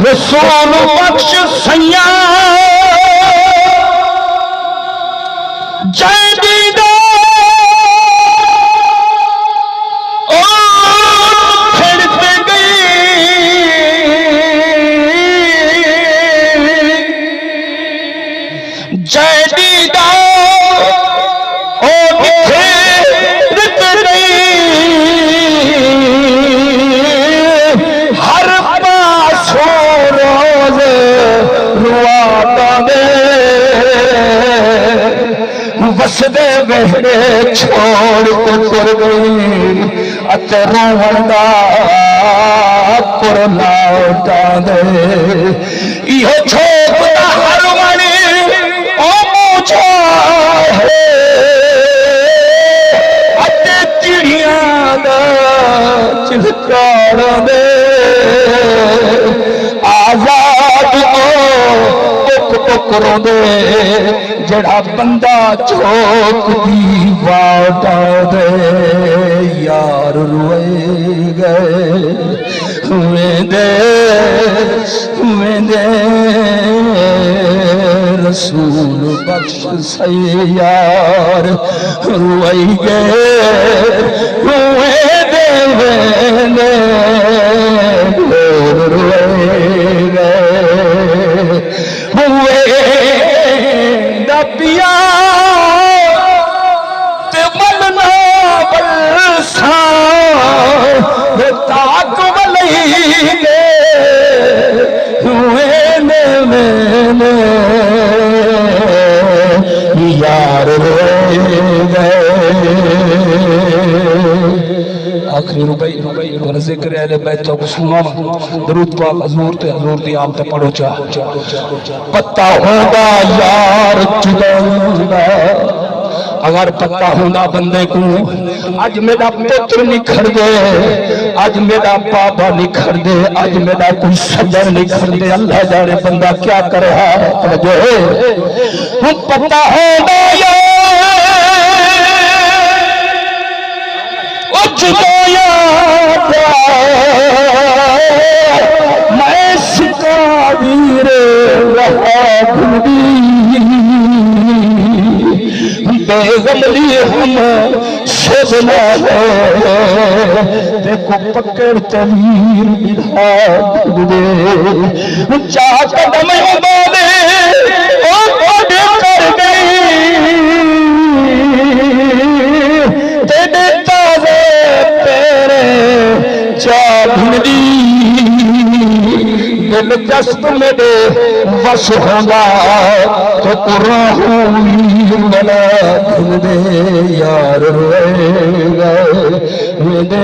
رسول بخش سیاں جے دیدہ وسدے وہڑے چھوڑ کے تر گئی اتے روحن دا پر لاؤٹا دے یہ چھوپ دا ہر منی او موچا ہے اتے چڑیاں دا چلکار دے آزاد ٹکروں دے جڑا بندہ چوک دی واٹا دے یار روئے گئے ہوئے دے رسول بخش سیار روئے گئے روئے دے روئے گئے پیا تے ملنا بلسا تاک ولی گے میں یار روئے گئے آخری ربائی اور ذکر اہل بیت تو سنو درود پاک حضور دی آپ تے پڑھو چاہ پتہ ہوگا یار چلائے اگر پتہ ہونا بندے کو آج میرا پتر نکھر دے آج میرا بابا نکھر دے آج میرا کوئی صدر نکھر دے اللہ جانے بندہ کیا کر رہا ہے جو ہے پتہ ہونا یار چلایا میں سکاویر رہا بھلی بے غملی ہم سبنا ہے دیکھو پکڑ تمیر بڑھا دے چاہ قدم عبادے اوڑے کر گئی تیرے تازے پیرے چاہ بھنڈی دل جست میرے وس ہوگا تو قرآن ہوئی ملا دے یار روئے گئے دے